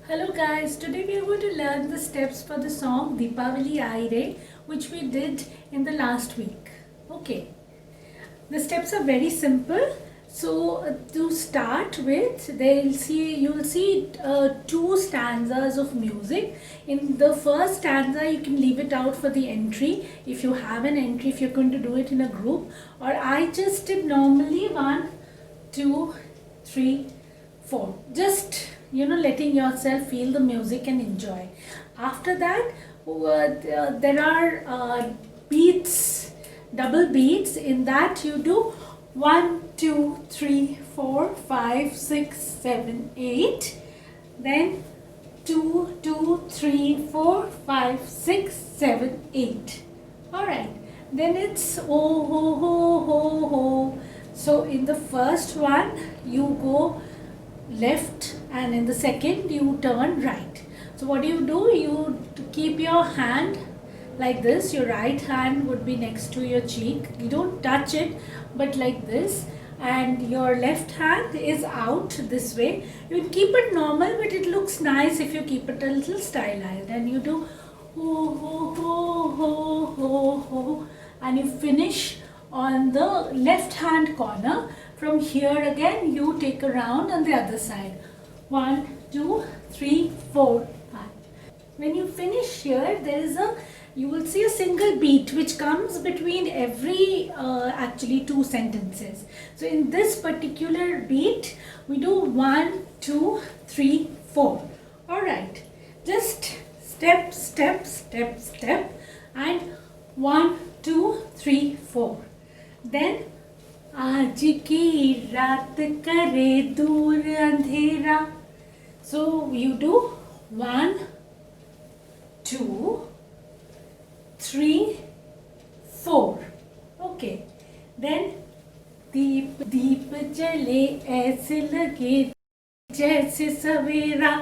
Hello guys, today we are going to learn the steps for the song Deepavali Aire, which we did in the last week. Okay, the steps are very simple. So to start with, you'll see two stanzas of music. In the first stanza, you can leave it out for the entry if you have an entry, if you're going to do it in a group. Or I just did normally 1, 2, 3, 4. Just letting yourself feel the music and enjoy. After that, there are beats, double beats. In that you do 1, 2, 3, 4, 5, 6, 7, 8. Then 2, 2, 3, 4, 5, 6, 7, 8. Alright. Then it's oh ho ho ho ho. So in the first one you go left and in the second you turn right. So what do? You keep your hand like this. Your right hand would be next to your cheek. You don't touch it, but like this. And your left hand is out this way. You can keep it normal, but it looks nice if you keep it a little stylized. And you do ho ho ho ho ho ho, and you finish on the left hand corner. From here again you take a round on the other side. 1, 2, 3, 4, 5. When you finish here, you will see a single beat which comes between every actually two sentences. So in this particular beat we do 1, 2, 3, 4. Alright, just step, step, step, step, and 1, 2, 3, 4. Then आज की रात करे दूर अंधेरा. So you do 1, 2, 3, 4. Okay. Then दीप दीप जले ऐसे लगे जैसे सवेरा.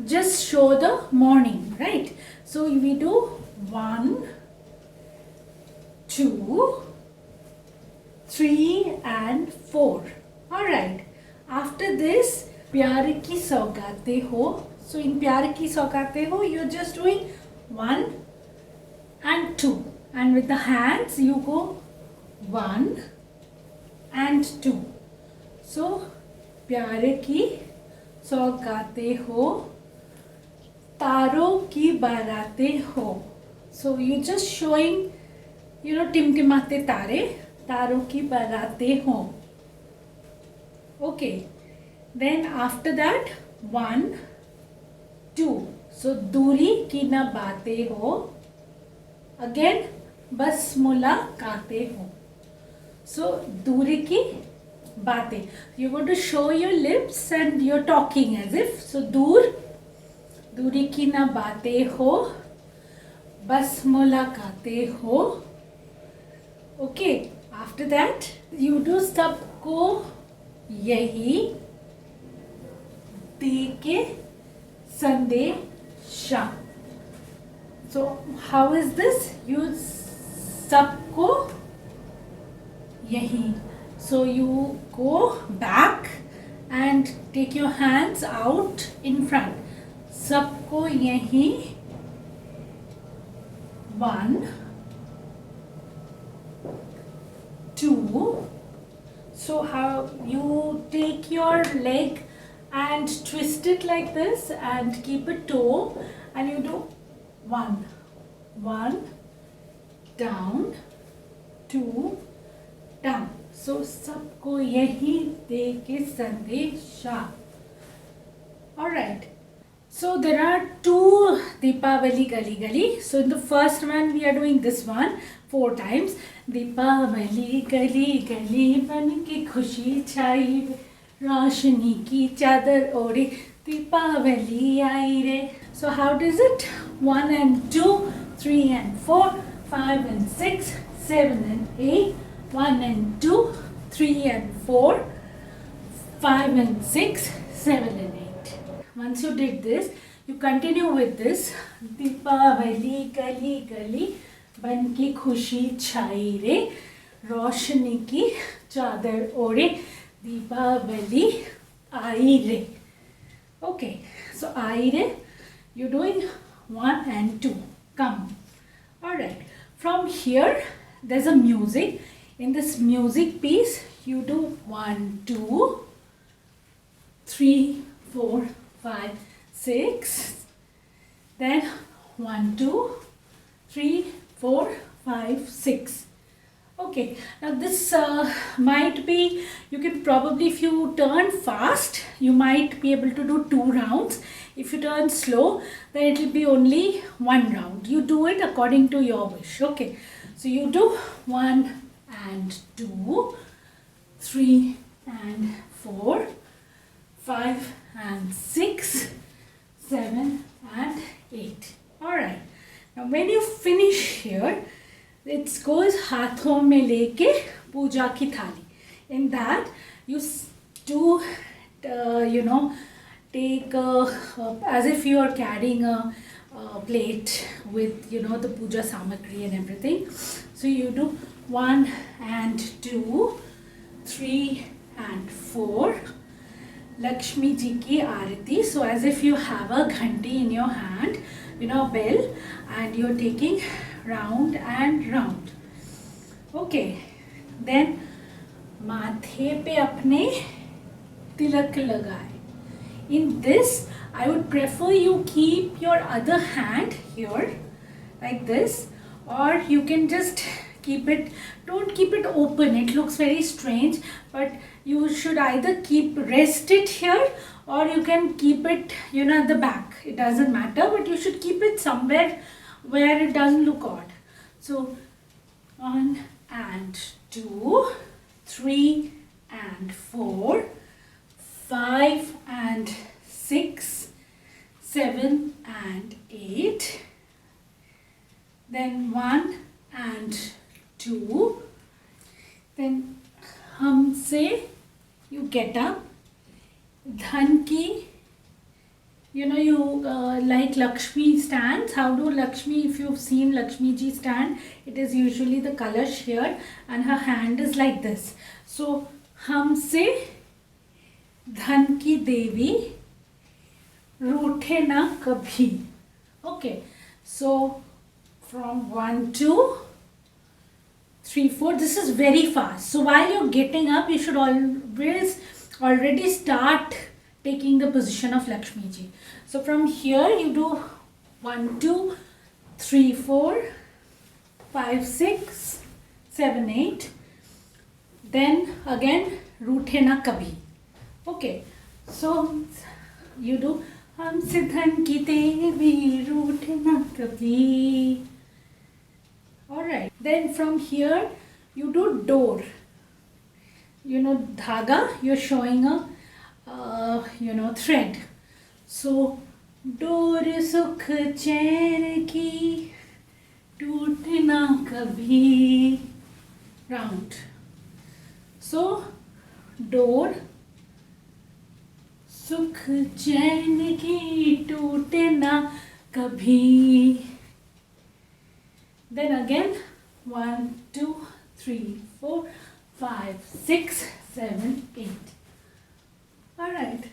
Just show the morning, right? So we do 1, 2, 3 and 4. Alright. After this, प्यार की सौगाते हो. So in प्यार की सौगाते हो, you're just doing 1 and 2. And with the hands, you go 1 and 2. So प्यार की सौगाते हो, तारों की बाराते हो. So you're just showing, टिमटिमाते तारे, तारों की बाराते हो. Okay. Then after that 1, 2. So दूरी की ना बातें हो. Again बस मुलाकाते हो. So दूरी की बातें. You're going to show your lips and you're talking as if. So दूरी की ना बातें हो, बस मुलाकाते हो. Okay. After that you do सबको यही देके संदेशा. So how is this? You सबको यही. So you go back and take your hands out in front. सबको यही 1, 2. So how you take your leg and twist it like this and keep a toe, and you do 1, 1, down, 2, down. So सबको यही दे के संदेशा. Alright. So there are two Deepavali Gali Gali. So in the first one we are doing this one 4 times. Deepawali गली गली बन के खुशी छाई, रोशनी की चादर ओढ़े दीपावली आई रे. So how does it? 1 and 2, 3 and 4, 5 and 6, 7 and 8. 1 and 2, 3 and 4, 5 and 6, 7 and 8. Once you did this, you continue with this. Deepawali गली गली बन की खुशी छाई रे, रोशनी की चादर ओढ़े दीपावली आई रे. Okay, so aire, you're doing 1 and 2. Come. Alright, from here there's a music. In this music piece, you do 1, 2, 3, 4, 5, 6. Then 1, 2, 3, 4, 5, 6. Okay, now this might be, you can probably, if you turn fast, you might be able to do 2 rounds. If you turn slow, then it will be only 1 round. You do it according to your wish. Okay, so you do 1 and 2, 3 and 4, 5 and 6, 7 and 8. Alright, now when you finish here, it goes हाथों में लेके पूजा की थाली. In that you do take as if you are carrying a plate with the puja samakri and everything. So you do 1 and 2, 3 and 4. Lakshmi ji ki arati. So as if you have a ghanti in your hand, a bell, and you're taking round and round. Okay, then माथे पे अपने तिलक लगाए. In this, I would prefer you keep your other hand here like this, or you can just keep it, don't keep it open, it looks very strange, but you should either rest it here, or you can keep it at the back. It doesn't matter, but you should keep it somewhere where it doesn't look odd. So 1 and 2, 3 and 4, 5 and 6, 7 and 8, then 1 and 2, then हमसे, you get up, dhan ki, you like Lakshmi stands. How do Lakshmi, if you've seen Lakshmi ji stand, it is usually the kalash here and her hand is like this. So हमसे धन की देवी रूठे ना कभी. Okay, so from 1, 2, 3, 4, this is very fast. So while you're getting up, you should always already start taking the position of Lakshmi ji. So from here you do 1, 2, 3, 4, 5, 6, 7, 8. Then again रूठे ना कभी. Okay, so you do हमसे धन की देवी रूठे ना कभी. Alright, then from here you do door. Dhaga, you're showing a thread. So door sukh chain ki टूटे ना कभी. Round. So door सुख चैन की टूटे ना कभी. Then again 1, 2, 3, 4, 5, 6, 7, 8. Alright.